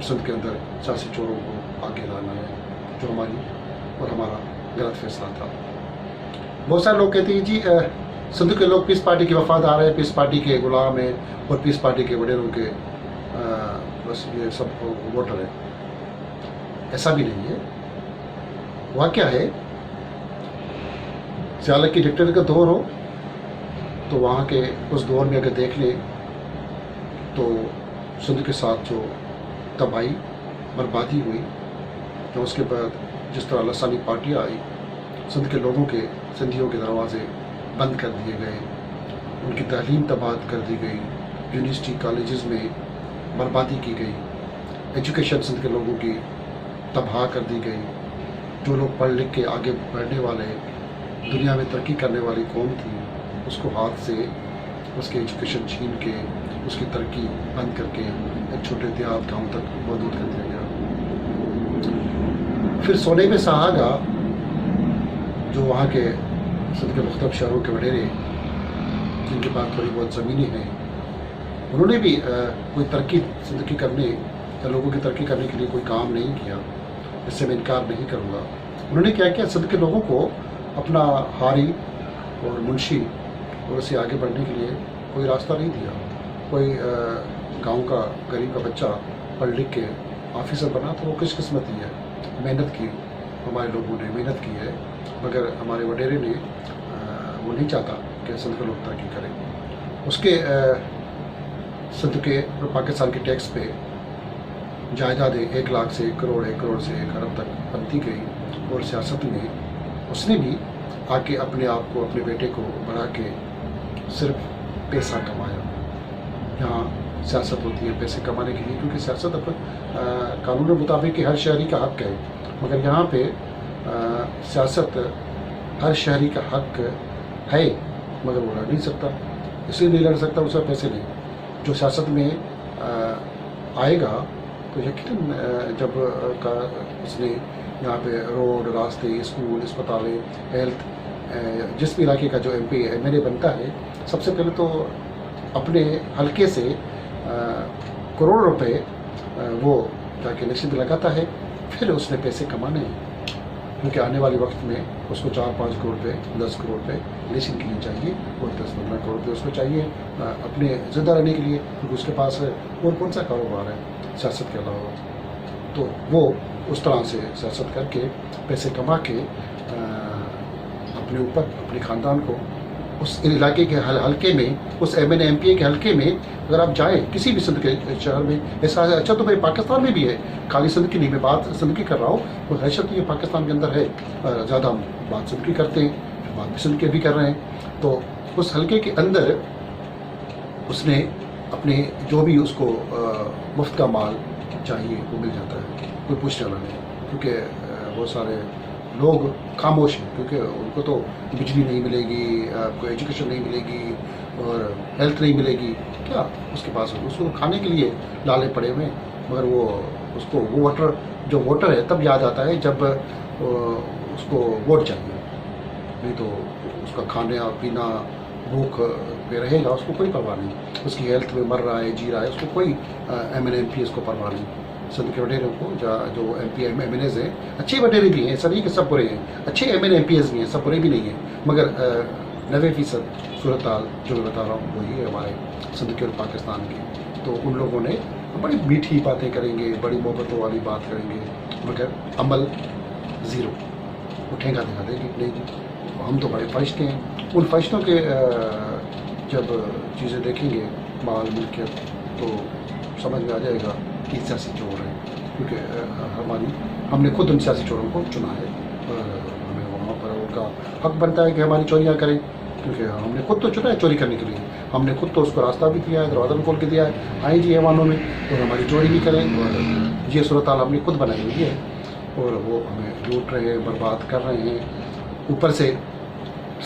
اور سندھ کے اندر سیاسی چوروں کو آگے لانا ہے، جو ہماری اور ہمارا غلط فیصلہ تھا۔ بہت سارے لوگ کہتے ہیں جی سندھ کے لوگ پیس پارٹی کے وفادار ہیں، پیس پارٹی کے غلام ہیں اور پیس پارٹی کے وڈیروں کے بس یہ سب ووٹر ہیں۔ ایسا بھی نہیں ہے۔ واقعہ ہے ضیاء کی ڈکٹیٹر کا دور ہو تو وہاں کے اس دور میں اگر دیکھ لیں تو سندھ کے ساتھ جو تباہی بربادی ہوئی، تو اس کے بعد جس طرح لسانی پارٹیاں آئی، سندھ کے لوگوں کے سندھیوں کے دروازے بند کر دیے گئے، ان کی تعلیم تباہ کر دی گئی، یونیورسٹی کالجز میں بربادی کی گئی، ایجوکیشن سندھ کے لوگوں کی تباہ کر دی گئی۔ جو لوگ پڑھ لکھ کے آگے بڑھنے والے، دنیا میں ترقی کرنے والی قوم تھی، اس کو ہاتھ سے اس کے ایجوکیشن چھین کے اس کی ترقی بند کر کے ایک چھوٹے دیہات گاؤں تک محدود کر دیا گیا۔ پھر سونے میں سہاگا جو وہاں کے سندھ کے مختلف شہروں کے وڈیرے جن کے پاس تھوڑی بہت زمینیں ہیں، انہوں نے بھی کوئی ترقی سندھ کی کرنے یا لوگوں کی ترقی کرنے کے لیے کوئی کام نہیں کیا، اس سے میں انکار نہیں کروں گا۔ انہوں نے کیا کیا، سندھ کے لوگوں کو اپنا ہاری اور منشی اور اسے آگے بڑھنے کے لیے کوئی راستہ نہیں دیا۔ کوئی گاؤں کا غریب کا بچہ پڑھ لکھ کے آفیسر بنا تو وہ خوش قسمتی ہے، محنت کی، ہمارے لوگوں نے محنت کی ہے، مگر ہمارے وڈیرے نے وہ نہیں چاہتا کہ سندھ کے لوگ ترقی کریں۔ اس کے سندھ کے اور پاکستان کے ٹیکس پہ جائیدادیں 1 لاکھ سے 1 کروڑ، 1 کروڑ سے 1 ارب تک بنتی گئی، اور سیاست میں اس نے بھی آ کے اپنے آپ کو، اپنے بیٹے کو بڑھا کے صرف پیسہ کمایا۔ یہاں سیاست ہوتی ہے پیسے کمانے کے لیے، کیونکہ سیاست اب قانون کے مطابق ہر شہری کا حق ہے، مگر یہاں پہ سیاست ہر شہری کا حق ہے مگر وہ لڑ نہیں سکتا، اس لیے نہیں لڑ سکتا اس کا پیسے نہیں۔ جو سیاست میں آئے گا تو یقیناً جب اس نے یہاں پہ روڈ، راستے، اسکول، اسپتالیں، ہیلتھ، جس بھی علاقے کا جو M P M L A بنتا ہے، سب سے پہلے تو اپنے حلقے سے کروڑ روپے وہ جا کے الیکشن میں لگاتا ہے، پھر اس نے پیسے کمانے ہیں، کیونکہ آنے والے وقت میں اس کو 4-5 کروڑ روپے، 10 کروڑ روپے الیکشن کے لیے چاہیے، اور 10-15 کروڑ روپے اس کو چاہیے اپنے زندہ رہنے کے لیے، کیونکہ اس کے پاس اور کون سا کاروبار ہے سیاست کے علاوہ۔ تو وہ اس طرح سے سیاست کر کے پیسے کما کے اپنے اوپر، اپنے خاندان کو، اس علاقے کے حلقے میں، اس M N A M P A کے حلقے میں اگر آپ جائیں کسی بھی سندھ کے شہر میں، ایسا اچھا تو بھائی پاکستان میں بھی ہے، خالی سندھ کی نہیں، میں بات سندھ کی کر رہا ہوں، اور حیثیت تو یہ پاکستان کے اندر ہے، زیادہ ہم بات سندھ کی کرتے ہیں، بات بھی سندھ کے بھی کر رہے ہیں۔ تو اس حلقے کے اندر اس نے اپنے جو بھی اس کو مفت کا مال چاہیے وہ مل جاتا ہے، کوئی پوچھنے والا نہیں، کیونکہ بہت سارے لوگ خاموش ہیں، کیونکہ ان کو تو بجلی نہیں ملے گی، آپ کو ایجوکیشن نہیں ملے گی، اور ہیلتھ نہیں ملے گی، کیا اس کے پاس اس کو کھانے کے لیے لالے پڑے ہوئے ہیں، مگر وہ اس کو وہ ووٹر ہے تب یاد آتا ہے جب اس کو ووٹ چاہیے، نہیں تو اس کا کھانا پینا بھوک پہ رہے گا، اس کو کوئی پرواہ نہیں، اس کی ہیلتھ میں مر رہا ہے، جی رہا ہے، اس کو کوئی M N A M P اس کو پرواہ نہیں۔ سندھ کے وڈیروں کو جو M P M N A's ہیں، اچھے وڈیرے بھی ہیں، ایسا نہیں کہ سب برے ہیں، اچھے M N M P s بھی ہیں، سب برے بھی نہیں ہیں، مگر 90% صورتحال جو میں بتا رہا ہوں وہی ہے ہمارے سندھ کے اور پاکستان کی۔ تو ان لوگوں نے بڑی میٹھی باتیں کریں گے، بڑی محبتوں والی بات کریں گے، مگر عمل زیرو، وہ ٹھینگا دکھا دیں گے، نہیں جی ہم تو بڑے فرشتے ہیں۔ ان فرشتوں کے جب چیزیں دیکھیں گے، مال ملکیت، تو سمجھ میں آ جائے گا کہ سیاسی چور ہے، کیونکہ ہم نے خود ان سیاسی چوروں کو چنا ہے، اور ہمیں وہاں پر ان کا حق بنتا ہے کہ ہماری چوریاں کریں، کیونکہ ہم نے خود تو چنا ہے چوری کرنے کے لیے، ہم نے خود تو اس کو راستہ بھی دیا ہے، دروازہ بھی کھول کے دیا ہے، آئیں جی ایوانوں میں اور ہماری چوری بھی کریں، اور یہ صورتحال ہم نے خود بنائی ہوئی ہے، اور وہ ہمیں لوٹ رہے ہیں، برباد کر رہے ہیں۔ اوپر سے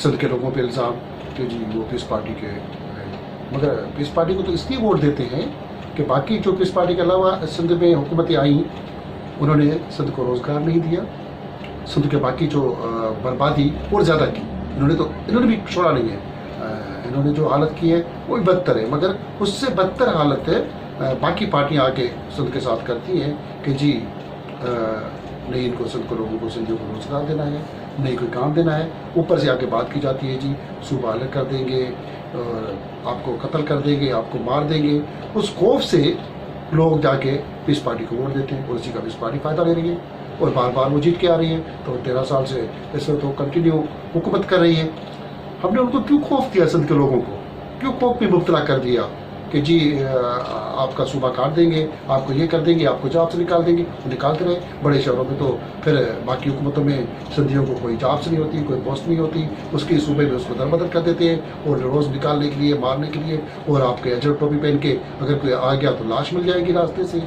سندھ کے لوگوں پہ الزام کہ جی وہ پیس پارٹی کے ہیں، مگر پیس پارٹی کو تو اس لیے ووٹ دیتے ہیں کہ باقی جو پیس پارٹی کے علاوہ سندھ میں حکومتیں آئیں انہوں نے سندھ کو روزگار نہیں دیا، سندھ کے باقی جو بربادی اور زیادہ کی، انہوں نے بھی چھوڑا نہیں ہے، انہوں نے جو حالت کی ہے وہ بھی بدتر ہے، مگر اس سے بدتر حالت ہے باقی پارٹیاں آ کے سندھ کے ساتھ کرتی ہیں کہ جی نہیں ان کو سندھ کو لوگوں کو سندھیوں کو روزگار دینا ہے، نہیں کوئی کام دینا ہے، اوپر سے آ کے بات کی جاتی ہے جی صوبہ الگ کر دیں گے، آپ کو قتل کر دیں گے، آپ کو مار دیں گے. اس خوف سے لوگ جا کے پیس پارٹی کو ووٹ دیتے ہیں اور اسی کا پیس پارٹی فائدہ لے رہی ہے اور بار بار وہ جیت کے آ رہی ہے. تو 13 سال سے اس وقت وہ کنٹینیو حکومت کر رہی ہے. ہم نے ان کو کیوں خوف دیا؟ سندھ کے لوگوں کو کیوں خوف میں مبتلا کر دیا کہ جی آپ کا صوبہ کاٹ دیں گے، آپ کو یہ کر دیں گے، آپ کو جاب سے نکال دیں گے. نکالتے رہے. بڑے شہروں میں تو پھر باقی حکومتوں میں سندھیوں کو کوئی جاب سے نہیں ہوتی، کوئی پوسٹ نہیں ہوتی، اس کی صوبے میں اس کو دربدر کر دیتے ہیں اور روز نکالنے کے لیے، مارنے کے لیے، اور آپ کے اجر ٹوپی پہن کے اگر کوئی آ گیا تو لاش مل جائے گی راستے سے.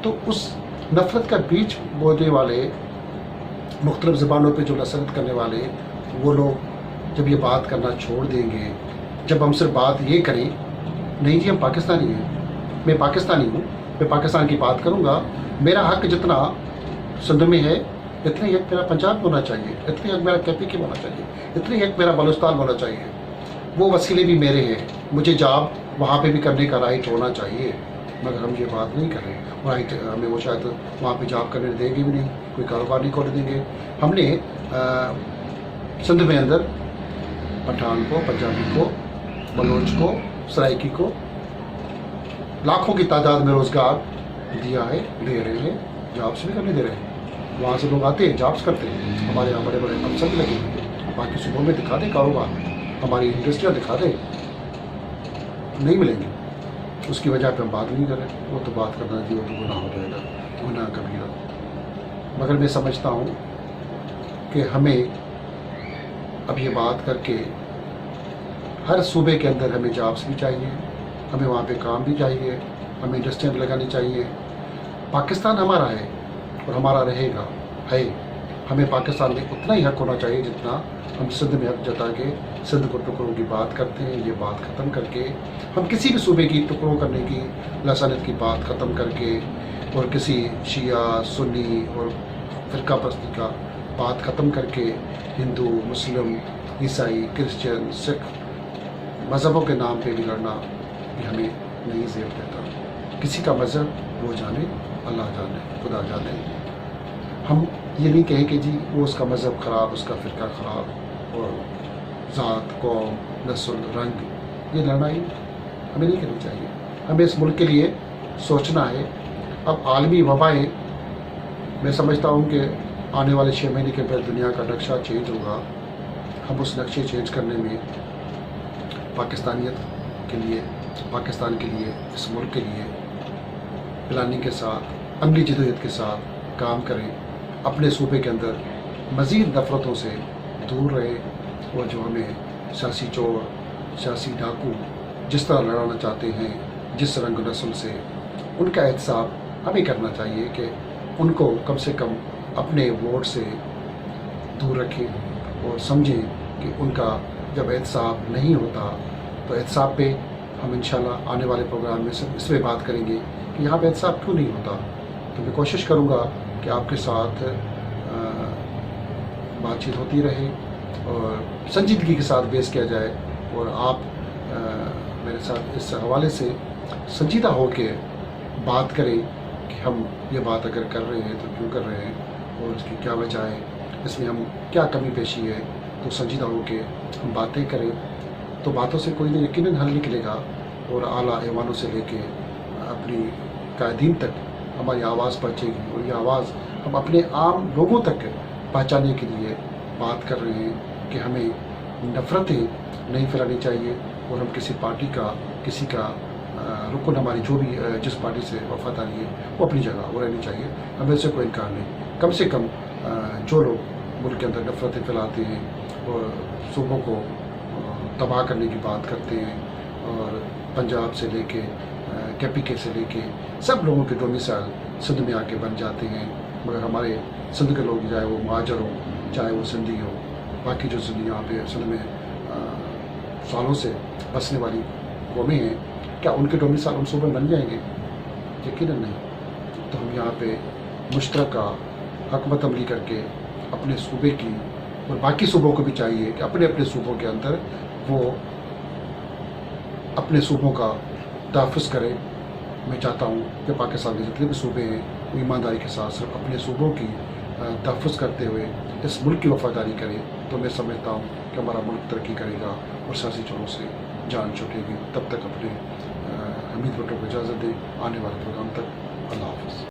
تو اس نفرت کا بیچ بولنے والے، مختلف زبانوں پہ جو نصرت کرنے والے، وہ لوگ جب یہ بات کرنا چھوڑ دیں گے، جب ہم صرف بات یہ کریں نہیں جی ہم پاکستانی ہیں، میں پاکستانی ہوں، میں پاکستان کی بات کروں گا، میرا حق جتنا سندھ میں ہے اتنا ہی حق میرا پنجاب میں ہونا چاہیے، اتنا ہی حق میرا KP کے ہونا چاہیے، اتنا ہی حق میرا بلوچستان میں ہونا چاہیے. وہ وسیلے بھی میرے ہیں، مجھے جاب وہاں پہ بھی کرنے کا رائٹ ہونا چاہیے. مگر ہم یہ بات نہیں کر رہے. رائٹ ہمیں وہ شاید وہاں پہ جاب کرنے دیں گے بھی نہیں، کوئی کاروبار نہیں کھولنے دیں گے. ہم نے سندھ میں اندر پٹھان کو، پنجابی کو، بلوچ کو، سرائکی کو لاکھوں کی تعداد میں روزگار دیا ہے، دے رہے ہیں، جابس بھی کرنے دے رہے ہیں. وہاں سے لوگ آتے ہیں، جابس کرتے ہیں. ہمارے یہاں بڑے بڑے افسر بھی لگے ہوئے ہیں. باقی صوبوں میں دکھا دیں کاروبار، ہماری انڈسٹریاں دکھا دیں، نہیں ملیں گے. اس کی وجہ پہ ہم بات نہیں کر رہے. وہ تو بات کرنا جی وہ تو گناہ ہو جائے گا، گناہ کبیرہ. مگر میں سمجھتا ہوں کہ ہمیں اب یہ بات کر کے ہر صوبے کے اندر ہمیں جابس بھی چاہیے، ہمیں وہاں پہ کام بھی چاہیے، ہمیں انڈسٹریاں بھی لگانی چاہیے. پاکستان ہمارا ہے اور ہمارا رہے گا ہے. ہمیں پاکستان میں اتنا ہی حق ہونا چاہیے جتنا ہم سندھ میں حق جتا کے سندھ کو ٹکڑوں کی بات کرتے ہیں. یہ بات ختم کر کے ہم کسی بھی صوبے کی ٹکڑوں کرنے کی، لسانیت کی بات ختم کر کے اور کسی شیعہ سنی اور فرقہ پرستی کا بات ختم کر کے ہندو، مسلم، عیسائی، کرسچن، سکھ مذہبوں کے نام پہ بھی لڑنا یہ ہمیں نہیں زیب دیتا. کسی کا مذہب وہ جانے، اللہ جانے، خدا جانے. ہم یہ نہیں کہیں کہ جی وہ اس کا مذہب خراب، اس کا فرقہ خراب اور ذات، قوم، نسل، رنگ، یہ لڑائی ہمیں نہیں کرنی چاہیے. ہمیں اس ملک کے لیے سوچنا ہے. اب عالمی وبائیں، میں سمجھتا ہوں کہ آنے والے 6 مہینے کے بعد دنیا کا نقشہ چینج ہوگا. ہم اس نقشے چینج کرنے میں پاکستانیت کے لیے، پاکستان کے لیے، اس ملک کے لیے پلاننگ کے ساتھ، عملی جدوجہد کے ساتھ کام کریں. اپنے صوبے کے اندر مزید نفرتوں سے دور رہیں اور جو ہمیں سیاسی چور، سیاسی ڈاکو جس طرح لڑانا چاہتے ہیں، جس رنگ و نسل سے، ان کا احتساب ہمیں کرنا چاہیے کہ ان کو کم سے کم اپنے ووٹ سے دور رکھیں اور سمجھیں کہ ان کا جب احتساب نہیں ہوتا تو احتساب پہ ہم انشاءاللہ آنے والے پروگرام میں صرف اس پہ بات کریں گے کہ یہاں پہ احتساب کیوں نہیں ہوتا. تو میں کوشش کروں گا کہ آپ کے ساتھ بات چیت ہوتی رہے اور سنجیدگی کے ساتھ پیش کیا جائے اور آپ میرے ساتھ اس حوالے سے سنجیدہ ہو کے بات کریں کہ ہم یہ بات اگر کر رہے ہیں تو کیوں کر رہے ہیں اور اس کی کیا وجہ ہے، اس میں ہم کیا کمی پیشی ہے. تو سنجیدہ ہو کے ہم باتیں کریں تو باتوں سے کوئی نہ یقیناً حل نکلے گا اور اعلیٰ ایوانوں سے لے کے اپنی قائدین تک ہماری آواز پہنچے گی. اور یہ آواز ہم اپنے عام لوگوں تک پہنچانے کے لیے بات کر رہے ہیں کہ ہمیں نفرتیں نہیں پھیلانی چاہیے اور ہم کسی پارٹی کا، کسی کا رکن، ہماری جو بھی جس پارٹی سے وفاداری ہے وہ اپنی جگہ وہ رہنی چاہیے. ہمیں اس سے کوئی انکار نہیں. کم سے کم جو لوگ ملک کے اندر نفرتیں پھیلاتے ہیں اور صوبوں کو تباہ کرنے کی بات کرتے ہیں اور پنجاب سے لے کے KPK سے لے کے سب لوگوں کے ڈومیسائل سندھ میں آ کے بن جاتے ہیں. مگر ہمارے سندھ کے لوگ، چاہے وہ مہاجر ہوں، چاہے وہ سندھی ہو، باقی جو سندھ یہاں پہ سندھ میں سالوں سے بسنے والی قومیں ہیں، کیا ان کے ڈومیسائل ان صوبے بن جائیں گے؟ یقیناً نہیں. تو ہم یہاں پہ مشترکہ حکمت عملی کر کے اپنے صوبے کی اور باقی صوبوں کو بھی چاہیے کہ اپنے اپنے صوبوں کے اندر وہ اپنے صوبوں کا تحفظ کریں میں چاہتا ہوں کہ پاکستان کے جتنے بھی صوبے ہیں وہ ایمانداری کے ساتھ صرف اپنے صوبوں کی تحفظ کرتے ہوئے اس ملک کی وفاداری کریں، تو میں سمجھتا ہوں کہ ہمارا ملک ترقی کرے گا اور سیاسی چوروں سے جان چھوٹے گی۔ تب تک اپنے حمید بھٹو کو اجازت دیں، آنے والے پروگرام تک اللہ حافظ۔